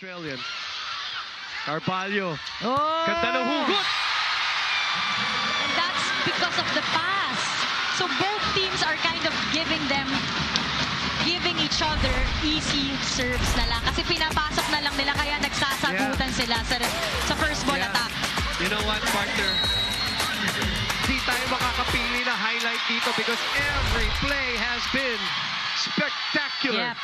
Australian. Carvalho. Oh! Ganda ng hugot. And that's because of the pass. So both teams are kind of giving each other easy serves na lang. Kasi pinapasok na lang nila kaya nagsasagutan sila sa first ball attack. You know what, partner? Di tayo makakapili na highlight dito because every play has been spectacular. Yep.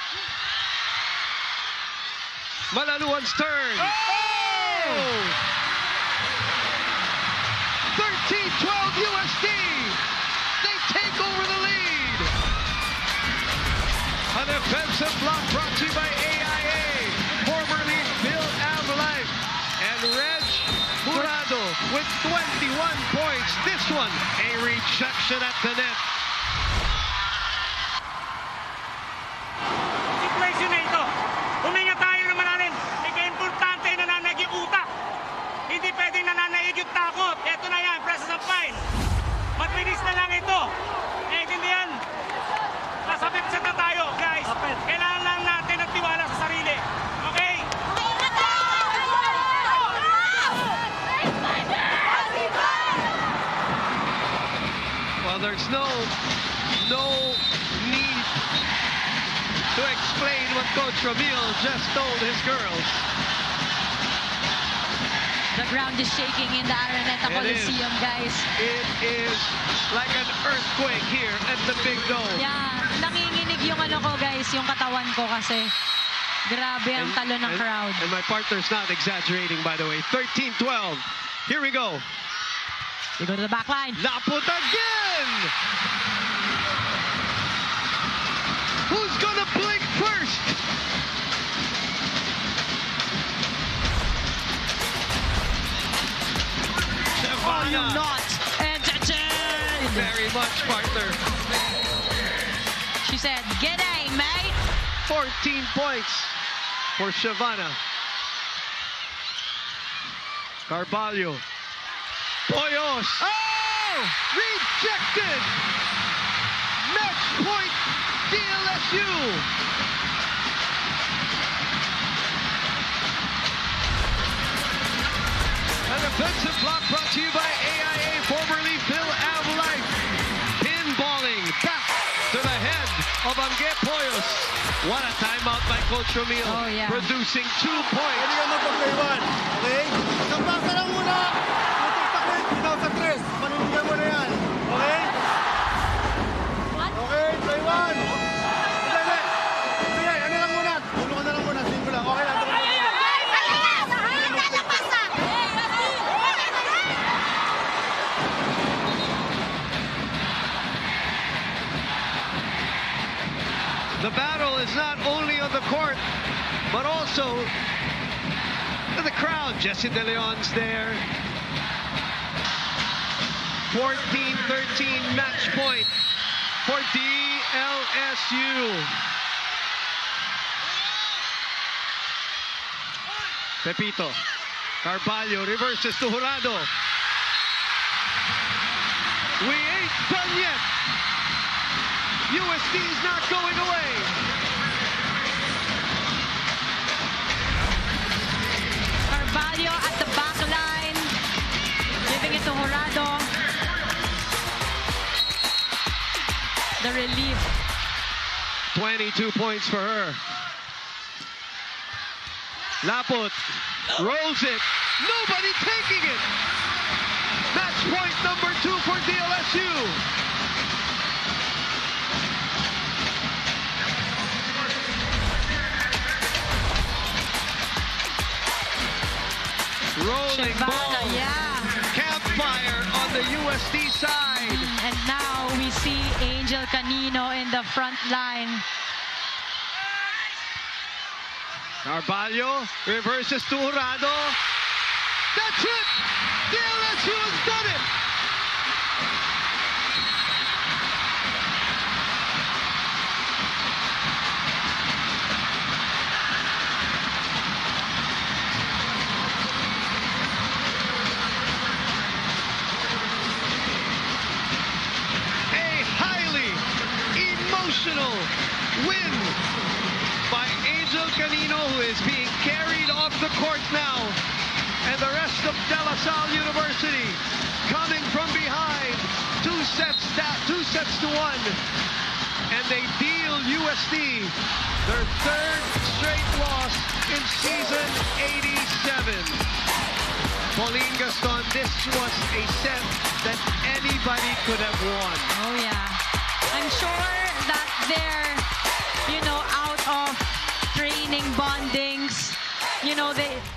Malaluan's turn. Oh! 13-12 USD. They take over the lead. A defensive block brought to you by AIA, formerly Bill Avalife, and Reg Jurado with 21 points. This one, a rejection at the net. Situation na ito. Huminga tayo na malalim. Ika-importante na nananaig yung utak. Hindi pwedeng nananaig yung takot. Ito na yan, presence of mind. Matwinis na lang ito. Hindi yan. Nasa 50 na tayo, guys. Kailangan lang natin ang tiwala sa sarili. Okay? Well, there's no need to explain what Coach Ramil just told his girls. The ground is shaking in the Araneta Coliseum, guys. It is like an earthquake here at the Big Dome. Yeah, nanginginig yung guys, yung katawan ko kasi grabe ang talo ng crowd. And my partner's not exaggerating, by the way. 13-12. Here we go. They go to the back line. Laput again! Who's gonna blink first? Oh, you're not entertained. Very much, partner. She said, "G'day, mate." 14 points for Shavana. Carvalho. Poyos. Oh! Rejected! Match point DLSU. An offensive block brought to you by AIA, formerly Bill Avalife. Pinballing back to the head of Angge Poyos. What a timeout by Coach Ramil. Oh, yeah. Producing 2 points. Hindi ka magpaplaywan. Okay? Sampak ka lang muna. Tutok taklit. Bitaw sa tres. Panunugyan mo na yan. Okay? Okay, play one. Hindi. Sige, ano lang muna. Tulungan na lang muna. Simple lang. Okay lang. Tulungan na lang. The battle is not only on the court, but also in the crowd. Jesse De Leon's there. 14-13 match point for DLSU. Pepito. Carvalho reverses to Jurado. We ain't done yet. USD's not going away. Carvalho at the back line, giving it to Jurado. The relief. 22 points for her. Laput rolls it. Nobody taking it. Match point number 2 for DLSU. Rolling ball. Yeah. Campfire on the USD side. And now we see Angel Canino in the front line. Carvalho reverses to Jurado. That's it! DLSU has done it! emotional win by Angel Canino, who is being carried of De La Salle University, coming from behind, two sets to one, and they deal USD their third straight loss in season 87. Pauline Gaston, this was a set that anybody could have won. Oh, yeah. I'm sure that they're, out of training bondings. They